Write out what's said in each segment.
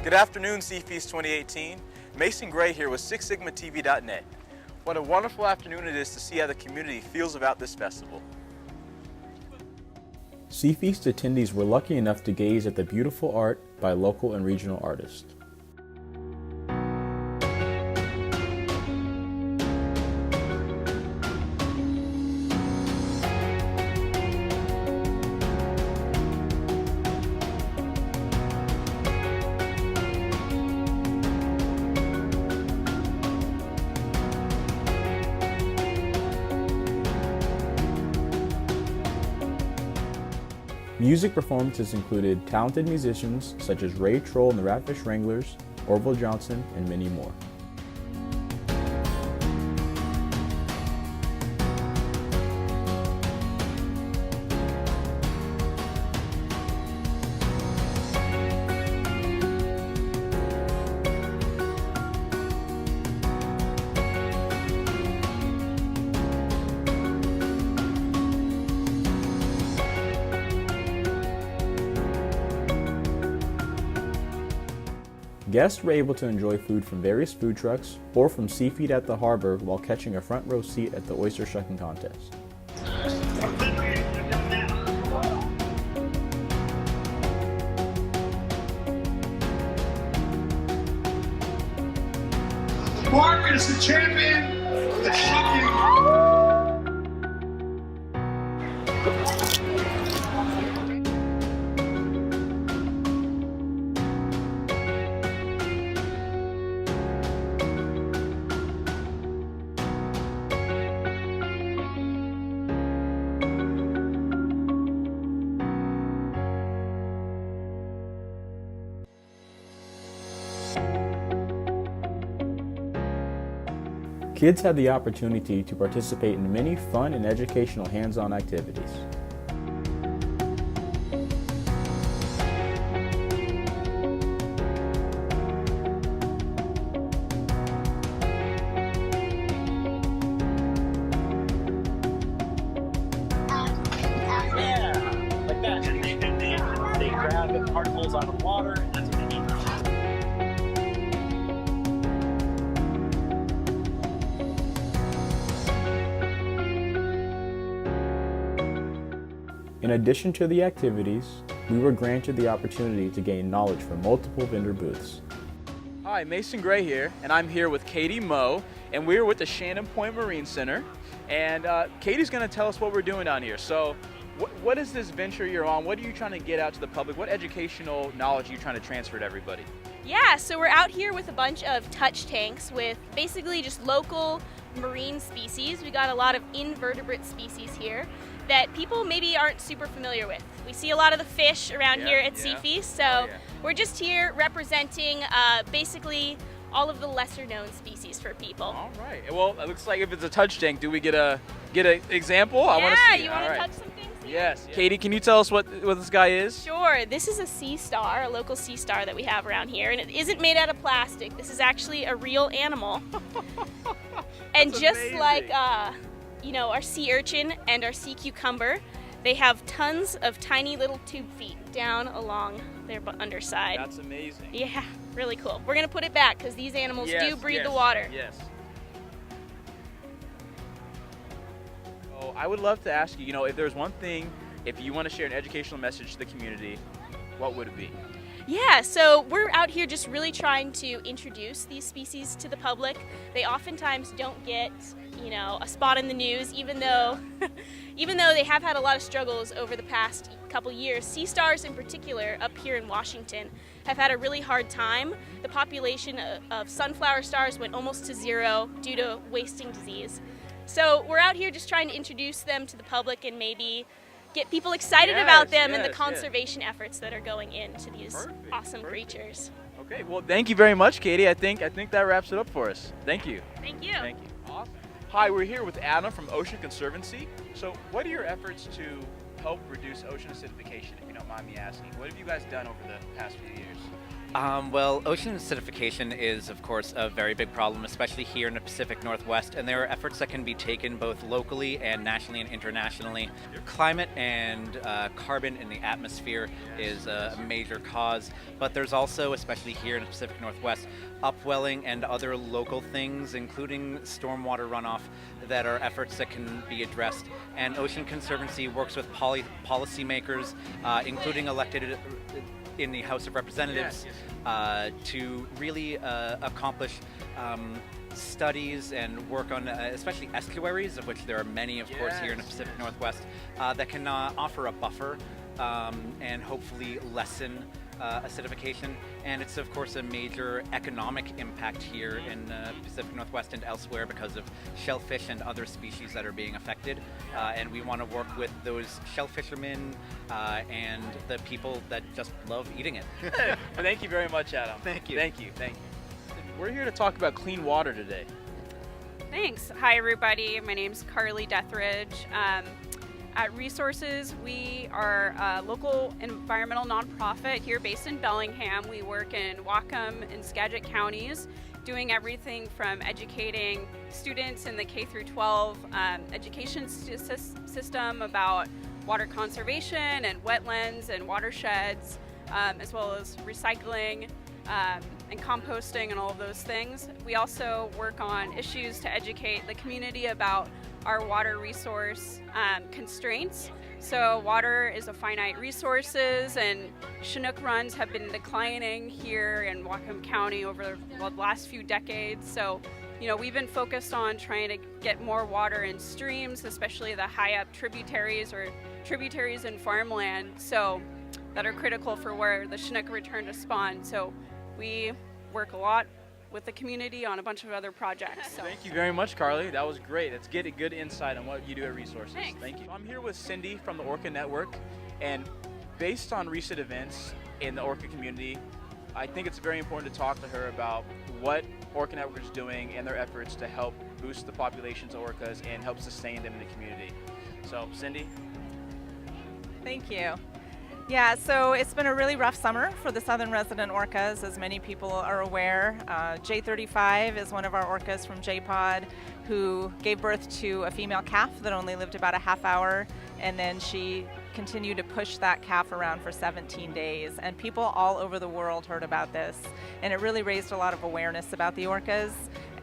Good afternoon, Seafeast 2018. Mason Gray here with SixSigmaTV.net. What a wonderful afternoon it is to see how the community feels about this festival. Seafeast attendees were lucky enough to gaze at the beautiful art by local and regional artists. Music performances included talented musicians such as Ray Troll and the Ratfish Wranglers, Orville Johnson, and many more. Guests were able to enjoy food from various food trucks or from Seafeed at the harbor while catching a front row seat at the oyster shucking contest. Mark is the champion of the shucking. Kids had the opportunity to participate in many fun and educational hands-on activities. Yeah, like that. They grab the particles out of the water, and that's what they need. In addition to the activities, we were granted the opportunity to gain knowledge from multiple vendor booths. Hi, Mason Gray here, and I'm here with Katie Moe, and we're with the Shannon Point Marine Center. And Katie's going to tell us what we're doing down here. So, what is this venture you're on? What are you trying to get out to the public? What educational knowledge are you trying to transfer to everybody? Yeah, so we're out here with a bunch of touch tanks with basically just local marine species. We got a lot of invertebrate species here that people maybe aren't super familiar with. We see a lot of the fish around here at Seafeast, so we're just here representing basically all of the lesser known species for people. All right. Well, it looks like if it's a touch tank, do we get an example? I want to see. You want to touch some things? Yes. Katie, can you tell us what this guy is? Sure. This is a sea star, a local sea star that we have around here, and it isn't made out of plastic. This is actually a real animal. And just amazing. like you know, our sea urchin and our sea cucumber, they have tons of tiny little tube feet down along their underside. That's amazing. Yeah, really cool. We're gonna put it back because these animals do breathe the water. Yes. So I would love to ask you, if there's one thing, if you want to share an educational message to the community, what would it be? Yeah, so we're out here just really trying to introduce these species to the public. They oftentimes don't get, a spot in the news, even though they have had a lot of struggles over the past couple years. Sea stars in particular up here in Washington have had a really hard time. The population of sunflower stars went almost to zero due to wasting disease. So we're out here just trying to introduce them to the public and maybe get people excited about them and the conservation efforts that are going into these awesome creatures. Okay, well, thank you very much, Katie. I think that wraps it up for us. Thank you. Thank you. Thank you. Awesome. Hi, we're here with Adam from Ocean Conservancy. So what are your efforts to help reduce ocean acidification, if you don't mind me asking? What have you guys done over the past few years? Well, ocean acidification is, of course, a very big problem, especially here in the Pacific Northwest, and there are efforts that can be taken both locally and nationally and internationally. Climate and carbon in the atmosphere is a major cause, but there's also, especially here in the Pacific Northwest, upwelling and other local things, including stormwater runoff, that are efforts that can be addressed. And Ocean Conservancy works with policymakers, including elected in the House of Representatives, to really accomplish studies and work on especially estuaries, of which there are many, of course, here in the Pacific Northwest, that can offer a buffer and hopefully lessen acidification. And it's, of course, a major economic impact here in the Pacific Northwest and elsewhere because of shellfish and other species that are being affected. And we want to work with those shellfishermen and the people that just love eating it. Thank you very much, Adam. Thank you. Thank you. Thank you. We're here to talk about clean water today. Thanks. Hi, everybody. My name's Carly Deathridge. At Resources, we are a local environmental nonprofit here based in Bellingham. We work in Whatcom and Skagit counties, doing everything from educating students in the K through 12 education system about water conservation and wetlands and watersheds, as well as recycling and composting and all of those things. We also work on issues to educate the community about our water resource constraints. So water is a finite resources, and Chinook runs have been declining here in Whatcom County over the last few decades. So, we've been focused on trying to get more water in streams, especially the high up tributaries or tributaries in farmland, so that are critical for where the Chinook return to spawn. So we work a lot with the community on a bunch of other projects. So. Thank you very much, Carly. That was great. Let's get a good insight on what you do at Resources. Thanks. Thank you. I'm here with Cindy from the Orca Network, and based on recent events in the Orca community, I think it's very important to talk to her about what Orca Network is doing and their efforts to help boost the populations of orcas and help sustain them in the community. So, Cindy? Thank you. Yeah, so it's been a really rough summer for the southern resident orcas, as many people are aware. J35 is one of our orcas from J-Pod who gave birth to a female calf that only lived about a half hour, and then she continued to push that calf around for 17 days. And people all over the world heard about this, and it really raised a lot of awareness about the orcas.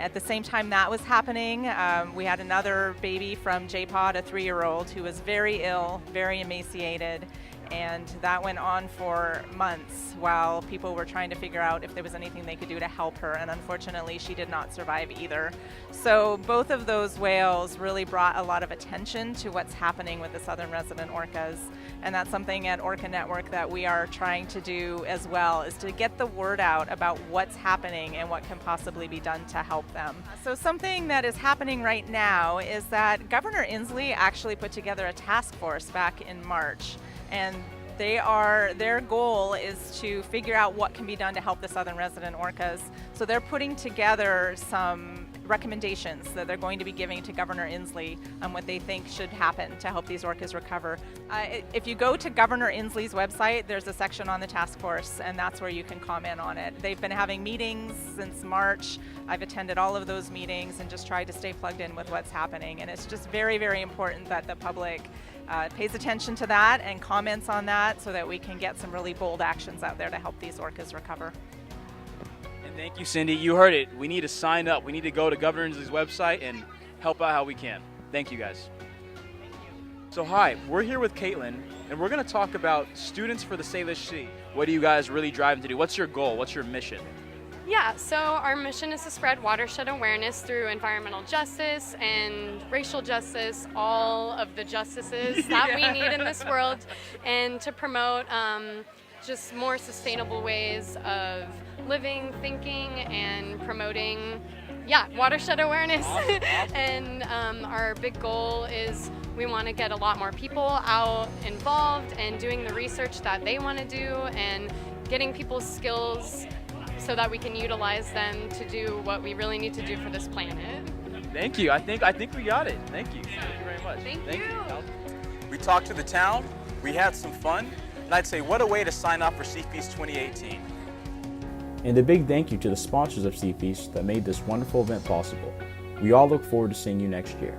At the same time that was happening, we had another baby from J-Pod, a 3-year-old, who was very ill, very emaciated, and that went on for months while people were trying to figure out if there was anything they could do to help her, and unfortunately she did not survive either. So both of those whales really brought a lot of attention to what's happening with the southern resident orcas, and that's something at Orca Network that we are trying to do as well, is to get the word out about what's happening and what can possibly be done to help them. So something that is happening right now is that Governor Inslee actually put together a task force back in March, and their goal is to figure out what can be done to help the southern resident orcas. So they're putting together some recommendations that they're going to be giving to Governor Inslee on what they think should happen to help these orcas recover. If you go to Governor Inslee's website, there's a section on the task force, and that's where you can comment on it. They've been having meetings since March. I've attended all of those meetings and just tried to stay plugged in with what's happening. And it's just very, very important that the public pays attention to that and comments on that so that we can get some really bold actions out there to help these orcas recover. And thank you, Cindy. You heard it. We need to sign up. We need to go to Governor Inslee's website and help out how we can. Thank you, guys. So hi, we're here with Caitlin, and we're going to talk about Students for the Salish Sea. What are you guys really driving to do? What's your goal? What's your mission? Yeah, so our mission is to spread watershed awareness through environmental justice and racial justice, all of the justices that we need in this world, and to promote just more sustainable ways of living, thinking, and promoting, watershed awareness. Awesome. And our big goal is we want to get a lot more people out involved and doing the research that they want to do and getting people's skills so that we can utilize them to do what we really need to do for this planet. Thank you. I think we got it. Thank you. Thank you very much. Thank you. We talked to the town. We had some fun. And I'd say what a way to sign up for Seafeast 2018. And a big thank you to the sponsors of Seafeast that made this wonderful event possible. We all look forward to seeing you next year.